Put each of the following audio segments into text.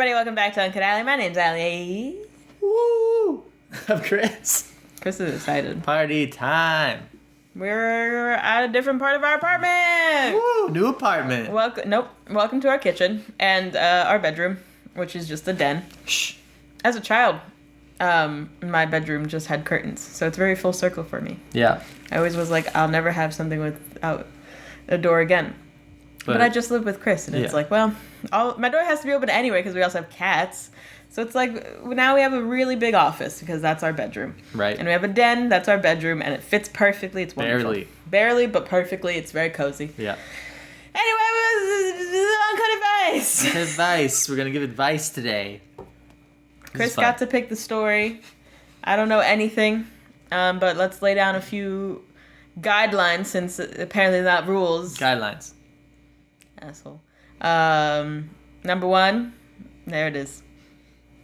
everybody. Welcome back to UncutAlly. My name's Allie. Woo! I'm Chris. Chris is excited. Party time. We're at a different part of our apartment. Woo! New apartment. Welcome to our kitchen and our bedroom, which is just a den. Shh. As a child, my bedroom just had curtains, so it's very full circle for me. Yeah. I always was like, I'll never have something without a door again. But I just live with Chris, and it's like, well, my door has to be open anyway because we also have cats. So it's like, now we have a really big office because that's our bedroom. Right. And we have a den, that's our bedroom, and it fits perfectly. It's wonderful. Barely, but perfectly. It's very cozy. Yeah. Anyway, Uncut Advice. Uncut Advice. We're going to give advice today. Chris got to pick the story. I don't know anything, but let's lay down a few guidelines since apparently not rules. Guidelines. Asshole. Number one, there it is.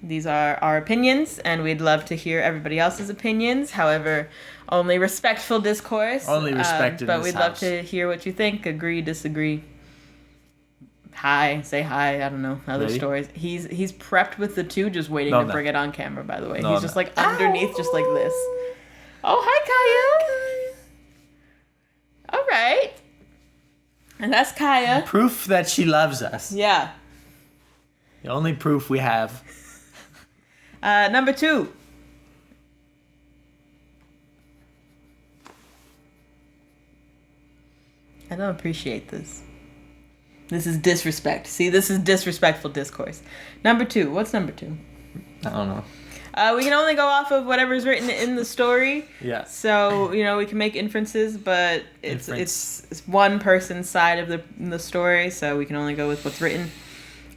These are our opinions, and we'd love to hear everybody else's opinions. However, only respectful discourse. Only respect in but this we'd love to hear what you think. Agree, disagree. Hi, say hi. I don't know. Other stories. He's prepped with the two, just waiting to bring it on camera. By the way, he's just like underneath, just like this. Oh, hi, Kaya. All right. And that's Kaya. Proof that she loves us. Yeah. The only proof we have. Number two. I don't appreciate this. This is disrespect. See, this is disrespectful discourse. Number two. What's number two? I don't know. We can only go off of whatever's written in the story. Yeah. So, we can make inferences, but it's one person's side of the story, so we can only go with what's written.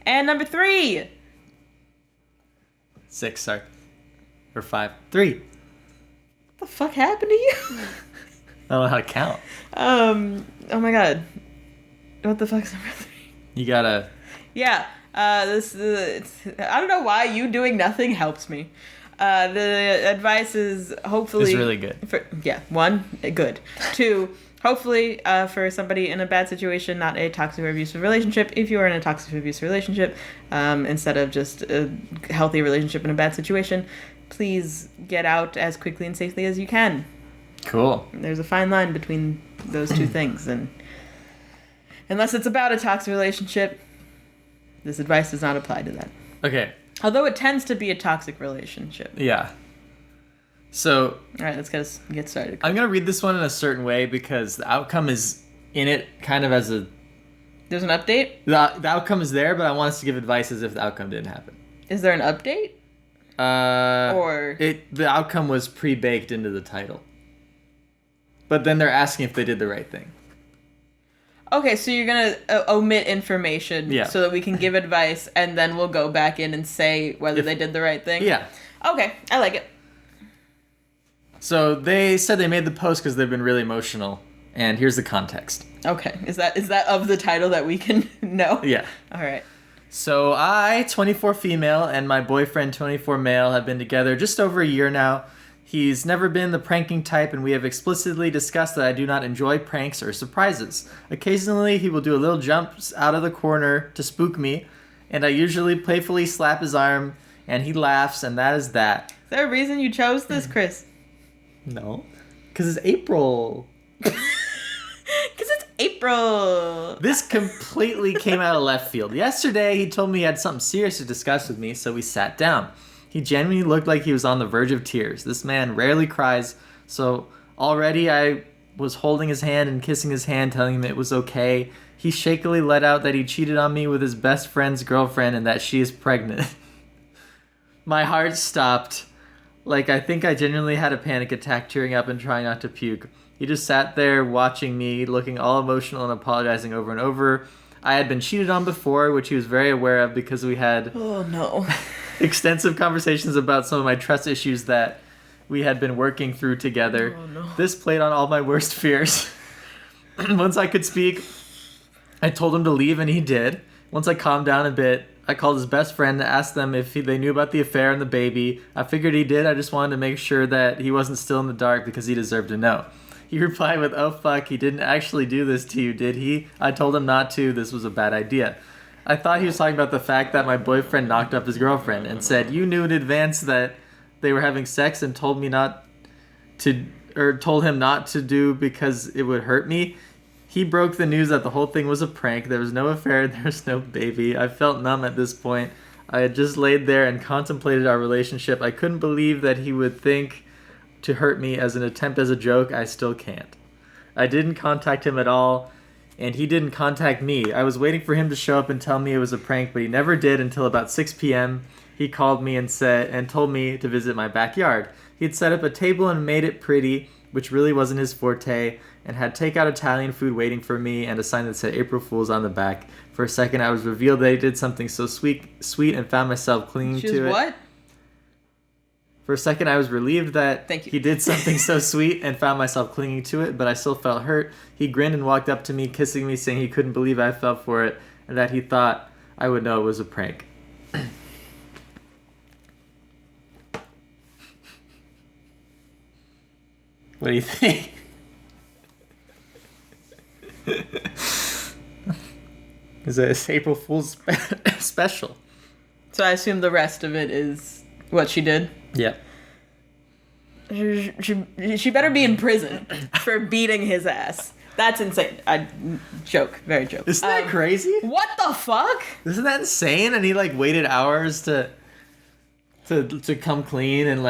And number three. 6, sorry. Or 5. 3. What the fuck happened to you? I don't know how to count. Oh my god. What the fuck's number 3? You gotta... Yeah. I don't know why you doing nothing helps me. The advice is hopefully... It's really good. 1, good. 2, hopefully for somebody in a bad situation, not a toxic or abusive relationship. If you are in a toxic or abusive relationship, instead of just a healthy relationship in a bad situation, please get out as quickly and safely as you can. Cool. There's a fine line between those two things, and unless it's about a toxic relationship, this advice does not apply to that. Okay. Although it tends to be a toxic relationship. Yeah. So... All right, let's get started. I'm going to read this one in a certain way because the outcome is in it kind of as a... There's an update? The outcome is there, but I want us to give advice as if the outcome didn't happen. Is there an update? The outcome was pre-baked into the title. But then they're asking if they did the right thing. Okay, so you're going to omit information so that we can give advice, and then we'll go back in and say whether they did the right thing? Yeah. Okay, I like it. So they said they made the post because they've been really emotional, and here's the context. Okay, is that of the title that we can know? Yeah. All right. So I, 24 female, and my boyfriend, 24 male, have been together just over a year now. He's never been the pranking type, and we have explicitly discussed that I do not enjoy pranks or surprises. Occasionally, he will do a little jumps out of the corner to spook me, and I usually playfully slap his arm, and he laughs, and that is that. Is there a reason you chose this, Chris? No. Because it's April. Because it's April. This completely came out of left field. Yesterday, he told me he had something serious to discuss with me, so we sat down. He genuinely looked like he was on the verge of tears. This man rarely cries, so already I was holding his hand and kissing his hand, telling him it was okay. He shakily let out that he cheated on me with his best friend's girlfriend and that she is pregnant. My heart stopped. I think I genuinely had a panic attack, tearing up and trying not to puke. He just sat there watching me, looking all emotional and apologizing over and over. I had been cheated on before, which he was very aware of because we had... Oh, no. extensive conversations about some of my trust issues that we had been working through together. Oh, no. This played on all my worst fears. Once I could speak, I told him to leave, and he did. Once I calmed down a bit, I called his best friend to ask them if they knew about the affair and the baby. I figured he did. I just wanted to make sure that he wasn't still in the dark because he deserved to know. He replied with, "Oh fuck, he didn't actually do this to you, did he? I told him not to. This was a bad idea." I thought he was talking about the fact that my boyfriend knocked up his girlfriend and said, you knew in advance that they were having sex and told him not to do because it would hurt me. He broke the news that the whole thing was a prank. There was no affair. There was no baby. I felt numb at this point. I had just laid there and contemplated our relationship. I couldn't believe that he would think to hurt me as an attempt as a joke. I still can't. I didn't contact him at all, and he didn't contact me. I was waiting for him to show up and tell me it was a prank, but he never did until about 6 p.m. He called me and told me to visit my backyard. He had set up a table and made it pretty, which really wasn't his forte, and had takeout Italian food waiting for me and a sign that said April Fool's on the back. For a second, I was revealed that he did something so sweet, and found myself clinging to it. What? For a second, I was relieved that he did something so sweet and found myself clinging to it, but I still felt hurt. He grinned and walked up to me, kissing me, saying he couldn't believe I fell for it, and that he thought I would know it was a prank. What do you think? Is it April Fool's special? So I assume the rest of it is what she did? Yeah. She better be in prison for beating his ass. That's insane. Very joke. Isn't that crazy? What the fuck? Isn't that insane? And he waited hours to come clean, and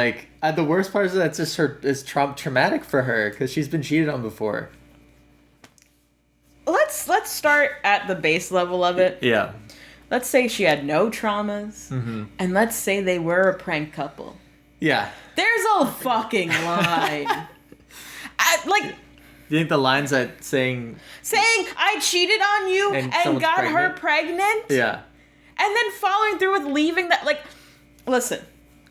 the worst part is that it's just is traumatic for her because she's been cheated on before. Let's start at the base level of it. Yeah. Let's say she had no traumas, and let's say they were a prank couple. Yeah. There's a fucking line. Do you think the line's that saying I cheated on you and got her pregnant? Yeah. And then following through with leaving that, listen,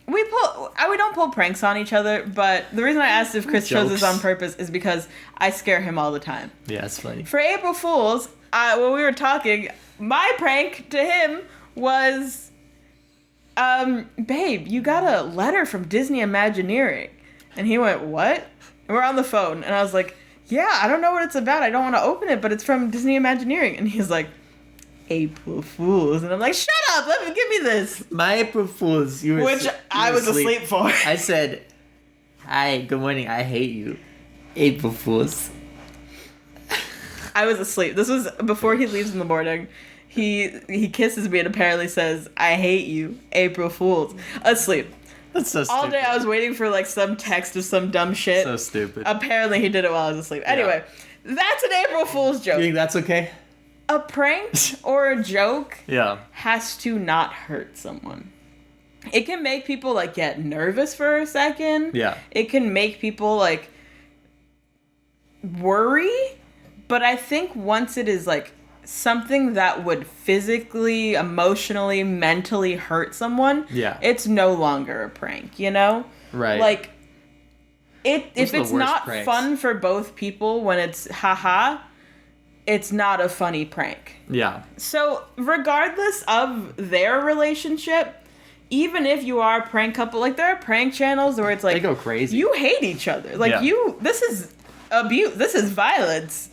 we don't pull pranks on each other, but the reason I asked if Chris chose this on purpose is because I scare him all the time. Yeah, it's funny. For April Fool's, when we were talking, my prank to him was, babe, you got a letter from Disney Imagineering. And he went, what? And we're on the phone, and I was like, yeah, I don't know what it's about. I don't want to open it, but it's from Disney Imagineering. And he's like, April Fool's. And I'm like, shut up, give me this. My April Fool's. I was asleep for. I said, hi, good morning, I hate you. April Fool's. I was asleep. This was before he leaves in the morning. He kisses me and apparently says, I hate you, April Fool's. Asleep. That's so stupid. All day I was waiting for some text of some dumb shit. So stupid. Apparently he did it while I was asleep. Anyway, that's an April Fool's joke. You think that's okay? A prank or a joke has to not hurt someone. It can make people get nervous for a second. Yeah. It can make people worry, but I think once it is something that would physically, emotionally, mentally hurt someone, it's no longer a prank, you know? Right. If it's not fun for both people when it's haha, it's not a funny prank. Yeah. So regardless of their relationship, even if you are a prank couple, there are prank channels where it's they go crazy. You hate each other. This is abuse. This is violence.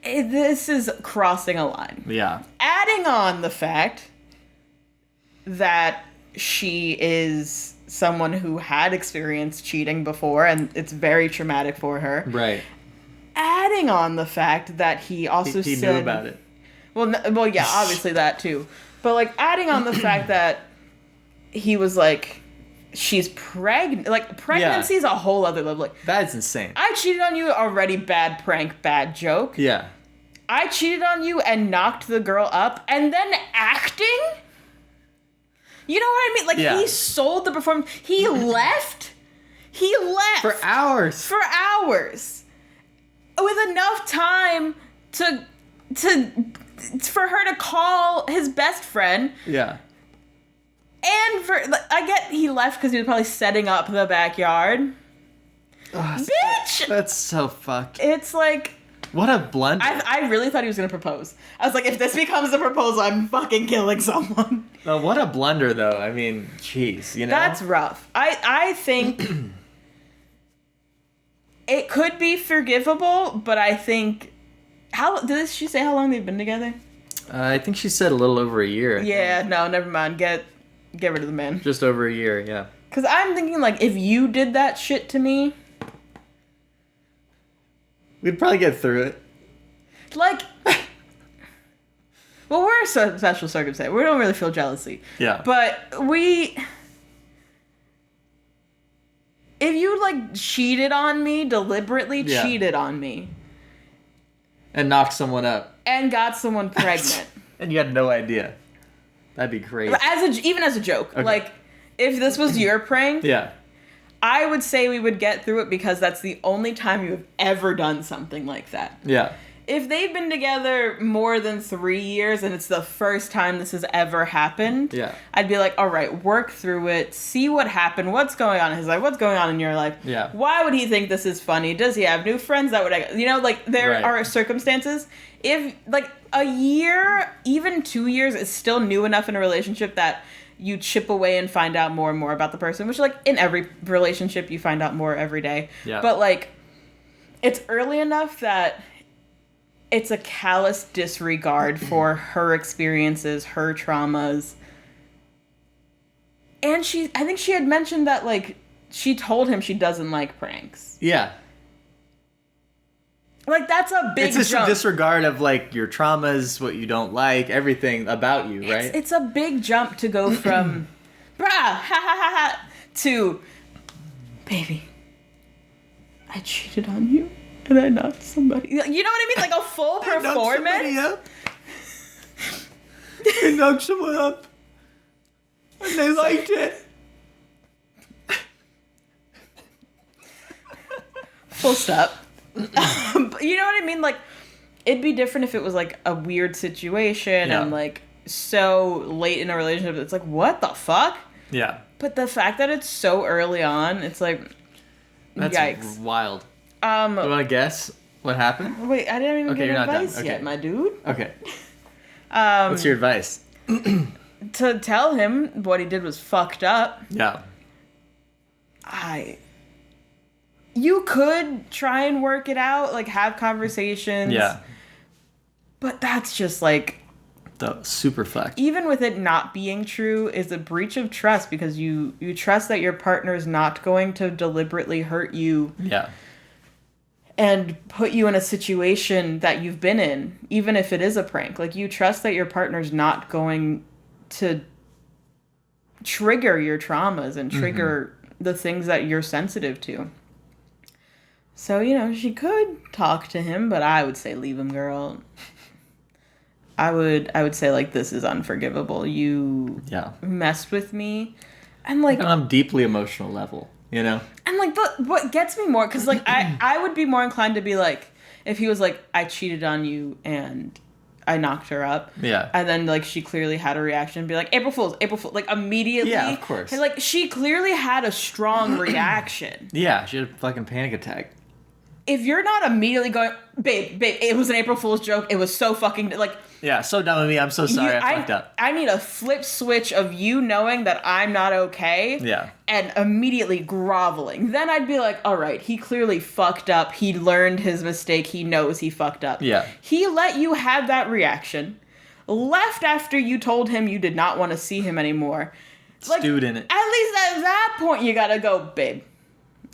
This is crossing a line. Yeah. Adding on the fact that she is someone who had experienced cheating before and it's very traumatic for her. Right. Adding on the fact that he also he said... knew about it. Well, yeah, obviously that too. But, adding on the fact that he was she's pregnant. Pregnancy's a whole other level. That's insane. I cheated on you, already bad prank, bad joke. Yeah. I cheated on you and knocked the girl up, and then acting? You know what I mean? He sold the performance. He left. For hours. With enough time for her to call his best friend. Yeah. And I get he left because he was probably setting up the backyard. Bitch! That's so fucked. It's what a blunder. I really thought he was going to propose. I was like, if this becomes a proposal, I'm fucking killing someone. No, what a blunder, though. I mean, jeez, you know? That's rough. I think it could be forgivable, but I think... Did she say how long they've been together? I think she said a little over a year. Yeah, no, never mind. Get rid of the man. Just over a year, yeah. Because I'm thinking, like, if you did that shit to me... We'd probably get through it. Like... Well, we're a special circumstance. We don't really feel jealousy. Yeah. But we... If you, like, cheated on me, deliberately cheated on me... And knocked someone up. And got someone pregnant. And you had no idea. That'd be crazy. Even as a joke. Okay. Like, if this was your prank... Yeah. I would say we would get through it because that's the only time you've ever done something like that. Yeah. If they've been together more than 3 years and it's the first time this has ever happened, I'd be like, all right, work through it, see what happened, what's going on in his life, what's going on in your life. Yeah. Why would he think this is funny? Does he have new friends? That would, like, there are circumstances. If, like, a year, even 2 years is still new enough in a relationship that you chip away and find out more and more about the person, which, like, in every relationship, you find out more every day. Yeah. But, like, it's early enough that it's a callous disregard for her experiences, her traumas. And I think she had mentioned that, like, she told him she doesn't like pranks. Yeah. Like, that's a big jump. It's just a disregard of, like, your traumas, what you don't like, everything about you, right? It's a big jump to go from, brah, ha ha ha ha, to, baby, I cheated on you and I knocked somebody. You know what I mean? Like a full performance. I knocked someone up. And they liked it. Full stop. You know what I mean? Like, it'd be different if it was, like, a weird situation and, like, so late in a relationship. It's like, what the fuck? Yeah. But the fact that it's so early on, it's like, that's yikes. Wild. You want to guess what happened? Wait, I didn't even get advice yet, my dude. Okay. What's your advice? To tell him what he did was fucked up. Yeah. You could try and work it out, like, have conversations. Yeah. But that's just, like... The super fact. Even with it not being true is a breach of trust because you trust that your partner's not going to deliberately hurt you. Yeah. And put you in a situation that you've been in, even if it is a prank. Like, you trust that your partner's not going to trigger your traumas and trigger the things that you're sensitive to. So, she could talk to him, but I would say leave him, girl. I would say, like, this is unforgivable. You messed with me. And, like... On a deeply emotional level, And, like, what gets me more... Because, like, I would be more inclined to be, like... If he was, like, I cheated on you and I knocked her up. Yeah. And then, like, she clearly had a reaction and be like, April Fool's. Like, immediately. Yeah, of course. And, like, she clearly had a strong reaction. Yeah, she had a fucking panic attack. If you're not immediately going, babe, it was an April Fool's joke. It was so fucking, like... Yeah, so dumb of me. I'm so sorry. I fucked up. I need a flip switch of you knowing that I'm not okay. Yeah. And immediately groveling. Then I'd be like, all right, he clearly fucked up. He learned his mistake. He knows he fucked up. Yeah. He let you have that reaction. Left after you told him you did not want to see him anymore. Like, stewed in it. At least at that point, you gotta go, babe,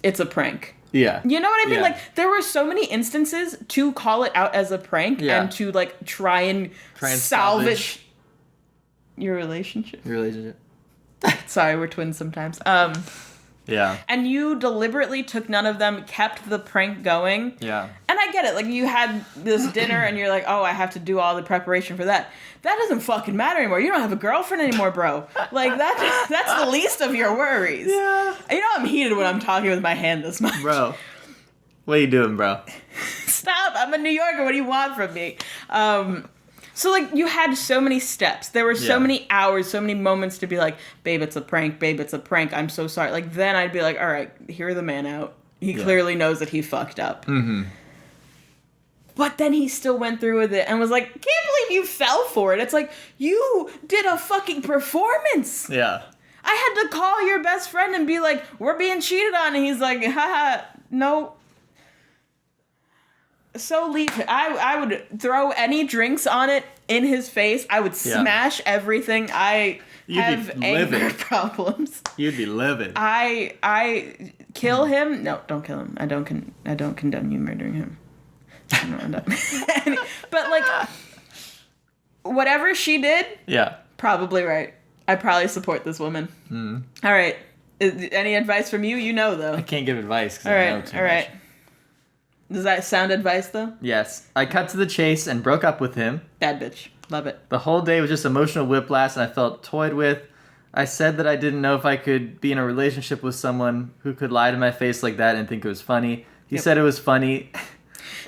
it's a prank. Yeah. You know what I mean? Yeah. Like, there were so many instances to call it out as a prank and to, like, try and salvage your relationship. Sorry, we're twins sometimes. Yeah. And you deliberately took none of them, kept the prank going. Yeah. And I get it. Like, you had this dinner and you're like, oh, I have to do all the preparation for that. That doesn't fucking matter anymore. You don't have a girlfriend anymore, bro. Like, that's the least of your worries. Yeah. I'm heated when I'm talking with my hand this much. Bro. What are you doing, bro? Stop. I'm a New Yorker. What do you want from me? So, like, you had so many steps. There were so many hours, so many moments to be like, babe, it's a prank. Babe, it's a prank. I'm so sorry. Like, then I'd be like, all right, hear the man out. He clearly knows that he fucked up. Mm-hmm. But then he still went through with it and was like, can't believe you fell for it. It's like, you did a fucking performance. Yeah. I had to call your best friend and be like, we're being cheated on. And he's like, haha, no. So leave it. I would throw any drinks on it in his face. I would smash everything. You'd have anger problems. You'd be livid. I kill him. No, don't kill him. I don't condone you murdering him. No. But like, whatever she did. Yeah. Probably right. I probably support this woman. Mm. All right. Any advice from you? You know, though. I can't give advice. All right. Does that sound advice, though? Yes. I cut to the chase and broke up with him. Bad bitch. Love it. The whole day was just emotional whiplash, and I felt toyed with. I said that I didn't know if I could be in a relationship with someone who could lie to my face like that and think it was funny. He said it was funny,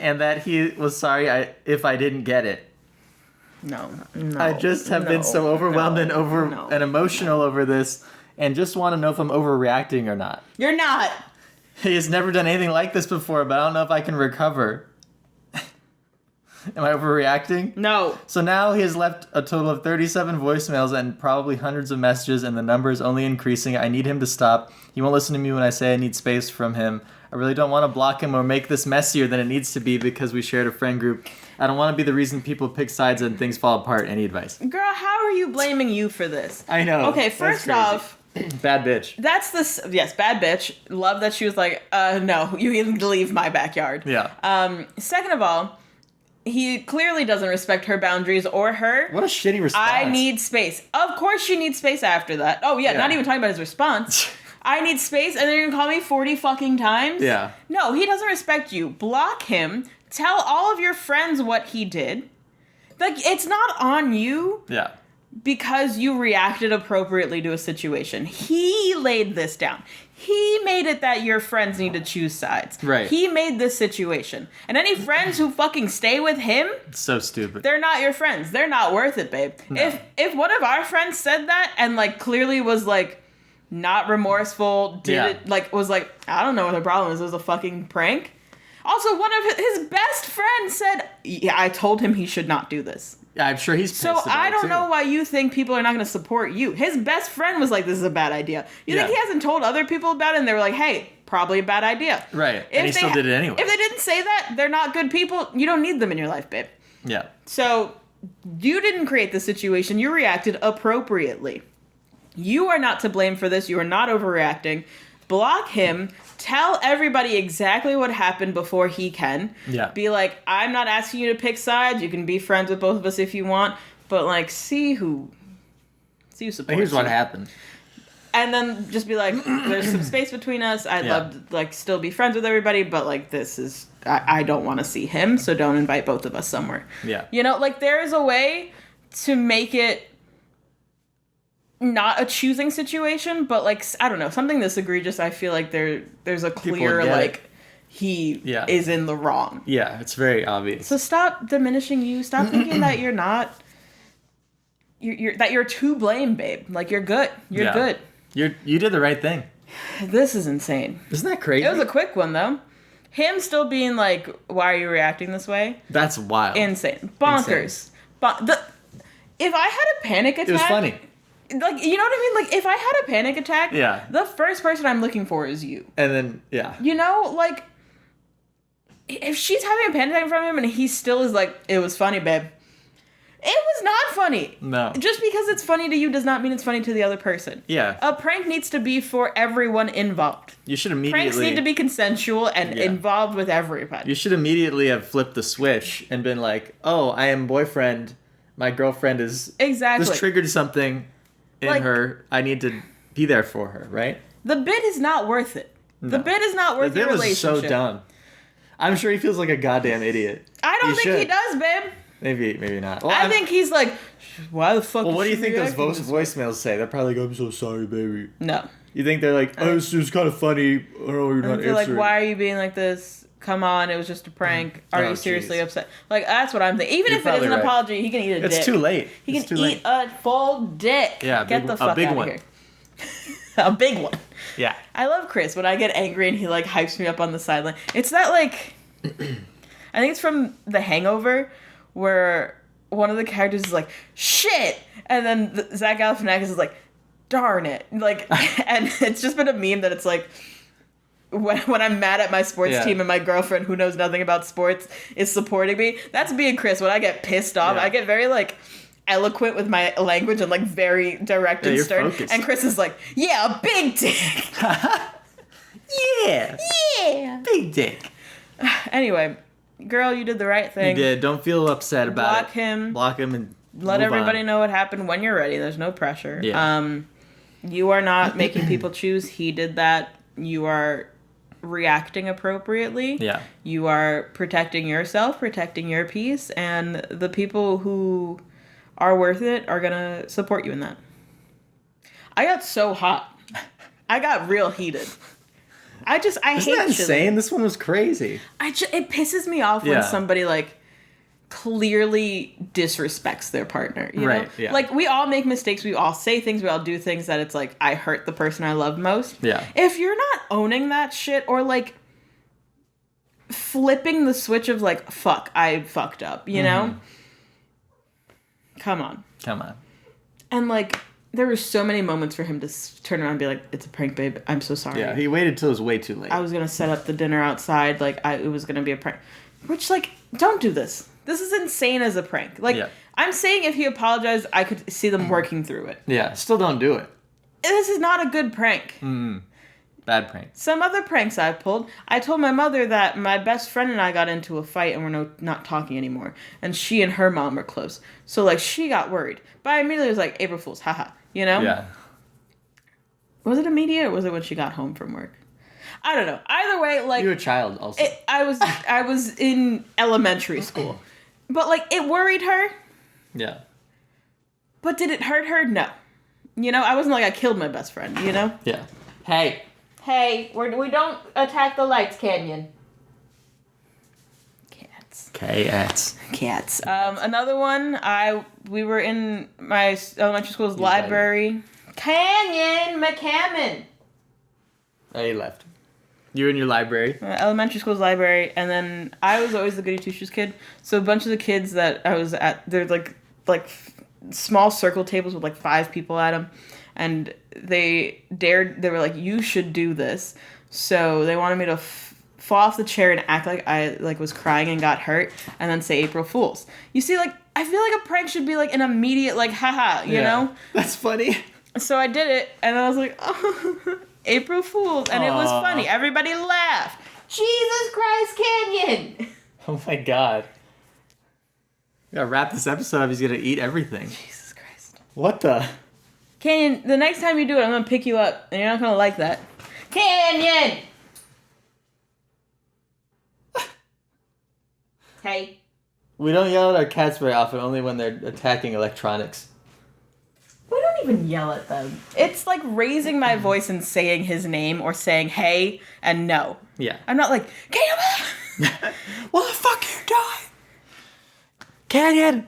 and that he was sorry if I didn't get it. No. I just have been so overwhelmed and emotional over this, and just want to know if I'm overreacting or not. You're not. He has never done anything like this before, but I don't know if I can recover. Am I overreacting? No. So now he has left a total of 37 voicemails and probably hundreds of messages, and the number is only increasing. I need him to stop. He won't listen to me when I say I need space from him. I really don't want to block him or make this messier than it needs to be because we shared a friend group. I don't want to be the reason people pick sides and things fall apart. Any advice? Girl, how are you blaming you for this? I know. Okay, first off... Bad bitch. That's yes, bad bitch. Love that she was like, no, you need to leave my backyard. Yeah. Second of all... He clearly doesn't respect her boundaries or her. What a shitty response. I need space. Of course she needs space after that. Oh, yeah, not even talking about his response. I need space, and then you're gonna call me 40 fucking times? Yeah. No, he doesn't respect you. Block him. Tell all of your friends what he did. Like, it's not on you. Yeah. Because you reacted appropriately to a situation. He laid this down. He made it that your friends need to choose sides. Right. He made this situation. And any friends who fucking stay with him... So stupid. They're not your friends. They're not worth it, babe. No. If one of our friends said that and, like, clearly was, like, not remorseful, was like, I don't know what the problem is. It was a fucking prank. Also, one of his best friends said, yeah, I told him he should not do this. Yeah, I'm sure he's pissed So I don't know too. why you think people are not going to support you. His best friend was like, this is a bad idea. You think he hasn't told other people about it and they were like, hey, probably a bad idea. Right. And he still did it anyway. If they didn't say that, they're not good people. You don't need them in your life, babe. Yeah. So you didn't create the situation. You reacted appropriately. You are not to blame for this. You are not overreacting. Block him. Tell everybody exactly what happened before he can. Yeah. Be like, I'm not asking you to pick sides. You can be friends with both of us if you want. But, like, see who supports you. Here's what happened. And then just be like, there's some space between us. I'd love to, like, still be friends with everybody. But, like, this is... I don't want to see him. So don't invite both of us somewhere. Yeah. You know, like, there is a way to make it... not a choosing situation, but like, I don't know, something this egregious, I feel like there's a clear, like, he is in the wrong. Yeah, it's very obvious. So stop diminishing you. Stop thinking that you're not, that you're to blame, babe. Like, you're good. You're good. You did the right thing. This is insane. Isn't that crazy? It was a quick one, though. Him still being like, why are you reacting this way? That's wild. Insane. Bonkers. Insane. If I had a panic attack... It was funny. Like, you know what I mean? Like, if I had a panic attack, the first person I'm looking for is you. And then, You know, like, if she's having a panic attack in front of him and he still is like, it was funny, babe. It was not funny. No. Just because it's funny to you does not mean it's funny to the other person. Yeah. A prank needs to be for everyone involved. You should immediately... Pranks need to be consensual and involved with everybody. You should immediately have flipped the switch and been like, oh, I am boyfriend. My girlfriend is... Exactly. This triggered something in her. I need to be there for her, right? The bit is not worth it. No. The bit is not worth your relationship. The bit was so dumb. I'm sure he feels like a goddamn idiot. I don't think he does, babe. Maybe not. Well, I think he's like, why the fuck? Well, what do you think those voicemails say? They're probably like, I'm so sorry, baby. No. You think they're like, oh, it was kind of funny. I don't know, you're not answering. Like, why are you being like this? Come on, it was just a prank. Are you seriously upset? Like, that's what I'm thinking. Even if it is an apology, he can eat a dick. It's too late. He can eat a full dick. Yeah, get the fuck out of here. A big one. Yeah. I love Chris. When I get angry and he, like, hypes me up on the sideline. It's that, like... I think it's from The Hangover, where one of the characters is like, shit! And then Zach Galifianakis is like, darn it. Like, and it's just been a meme that it's like... when I'm mad at my sports team and my girlfriend who knows nothing about sports is supporting me. That's being Chris. When I get pissed off, I get very like eloquent with my language and like very direct and stern. Focused. And Chris is like, yeah, big dick. Yeah, big dick. Anyway, girl, you did the right thing. You did. Don't feel upset about it. Block him and let everybody know what happened when you're ready. There's no pressure. Yeah. You are not making people choose. He did that. You are reacting appropriately. Yeah. You are protecting yourself, protecting your peace, and the people who are worth it are gonna support you in that. I got so hot. I got real heated. I hate that insane? This one was crazy. It pisses me off when somebody like clearly disrespects their partner, you know? Yeah. Like, we all make mistakes, we all say things, we all do things that it's like, I hurt the person I love most. Yeah. If you're not owning that shit or like flipping the switch of like, fuck, I fucked up, you know? Come on. And like, there were so many moments for him to turn around and be like, it's a prank, babe. I'm so sorry. Yeah, he waited till it was way too late. I was going to set up the dinner outside. Like, it was going to be a prank. Which, like, don't do this. This is insane as a prank. Like, I'm saying if he apologized, I could see them working through it. Yeah, still don't do it. This is not a good prank. Bad prank. Some other pranks I've pulled. I told my mother that my best friend and I got into a fight and we're not talking anymore. And she and her mom were close. So, like, she got worried. But I immediately was like, April Fool's, haha. You know? Yeah. Was it immediate or was it when she got home from work? I don't know. Either way, like... You were a child also. I was in elementary school. But, like, it worried her. Yeah. But did it hurt her? No. You know, I wasn't like I killed my best friend, you know? Yeah. Hey, we don't attack the lights, Canyon. Cats. Another one, we were in my elementary school's library. Canyon McCammon. Oh, you left. You were in your library? Elementary school's library, and then I was always the goody two-shoes kid. So a bunch of the kids that I was at, they're like small circle tables with like 5 people at them, and they were like, you should do this. So they wanted me to fall off the chair and act like I like was crying and got hurt, and then say April Fools. You see, like, I feel like a prank should be like an immediate like haha, you know? That's funny. So I did it, and I was like, oh, April Fools, and it was funny. Everybody laughed. Jesus Christ, Canyon! Oh my God. We gotta wrap this episode up. He's gonna eat everything. Jesus Christ. What the? Canyon, the next time you do it, I'm gonna pick you up, and you're not gonna like that. Canyon! Hey. We don't yell at our cats very often, only when they're attacking electronics. We don't even yell at them. It's like raising my voice and saying his name or saying hey and no. Yeah. I'm not like, Canyon! What the fuck are you doing? Canyon!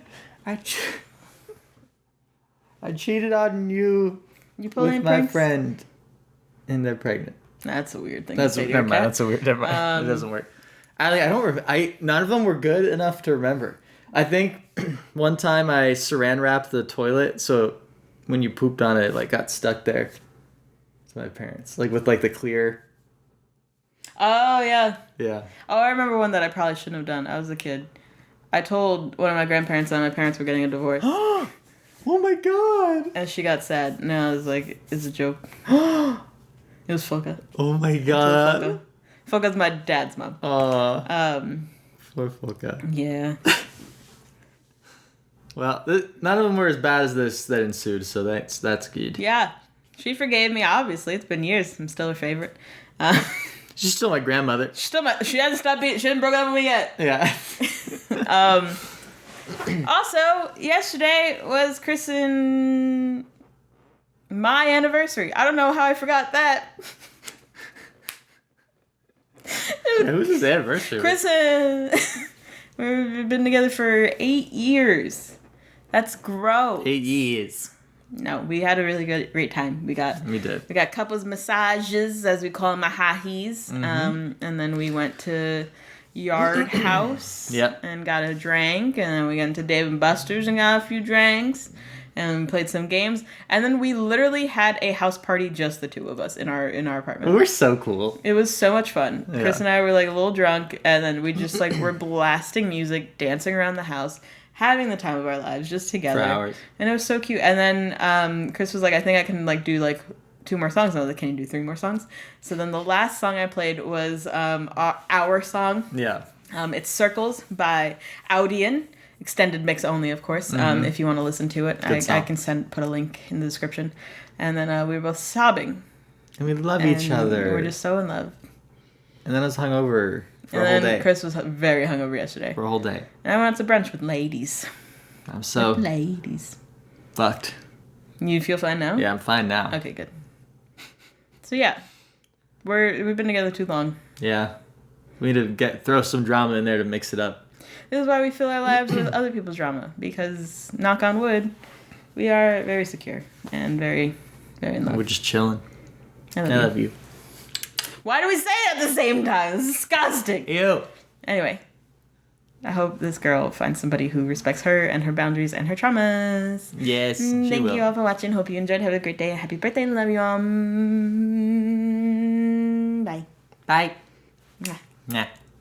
I cheated on you with my friend, and they're pregnant. That's a weird thing to say to your cat. Never mind. It doesn't work. None of them were good enough to remember. I think one time I saran wrapped the toilet, so when you pooped on it, like, got stuck there. To my parents, like with like the clear. Oh yeah. Yeah. Oh, I remember one that I probably shouldn't have done. I was a kid. I told one of my grandparents that my parents were getting a divorce. Oh my God. And she got sad. And I was like, it's a joke. It was Foka. Oh my God. Foka's my dad's mom. Poor Foka. Yeah. Well, none of them were as bad as this that ensued, so that's good. Yeah. She forgave me, obviously. It's been years. I'm still her favorite. She's still my grandmother. She hasn't stopped being... She hasn't broken up with me yet. Yeah. Also, yesterday was Chris and my anniversary. I don't know how I forgot that. Yeah, who's his anniversary? Chris and... We've been together for 8 years. That's gross. 8 years. No, we had a really great time. We did. We got couples massages, as we call them, mahahis. And then we went to Yard House. Yep. And got a drink. And then we got into Dave & Buster's and got a few drinks. and we played some games, and then we literally had a house party, just the two of us in our apartment. We were so cool. It was so much fun. Yeah. Chris and I were like a little drunk, and then we just like were blasting music, dancing around the house, having the time of our lives just together. For hours. And it was so cute. And then Chris was like, I think I can like do like 2 more songs. And I was like, can you do 3 more songs? So then the last song I played was our song. Yeah. It's Circles by Audion. Extended mix only, of course. If you want to listen to it, I can put a link in the description. And then we were both sobbing. And we love each other. We're just so in love. And then I was hungover for a whole day. And then Chris was very hungover yesterday. For a whole day. And I went out to brunch with ladies. I'm so... With ladies. Fucked. You feel fine now? Yeah, I'm fine now. Okay, good. So yeah. We've been together too long. Yeah. We need to throw some drama in there to mix it up. This is why we fill our lives with other people's drama. Because, knock on wood, we are very secure and very, very in love. We're just chilling. I love you. Why do we say it at the same time? It's disgusting. Ew. Anyway, I hope this girl finds somebody who respects her and her boundaries and her traumas. Yes, she will. Thank you all for watching. Hope you enjoyed. Have a great day. Happy birthday. Love you all. Bye. Bye. Mwah. Nah.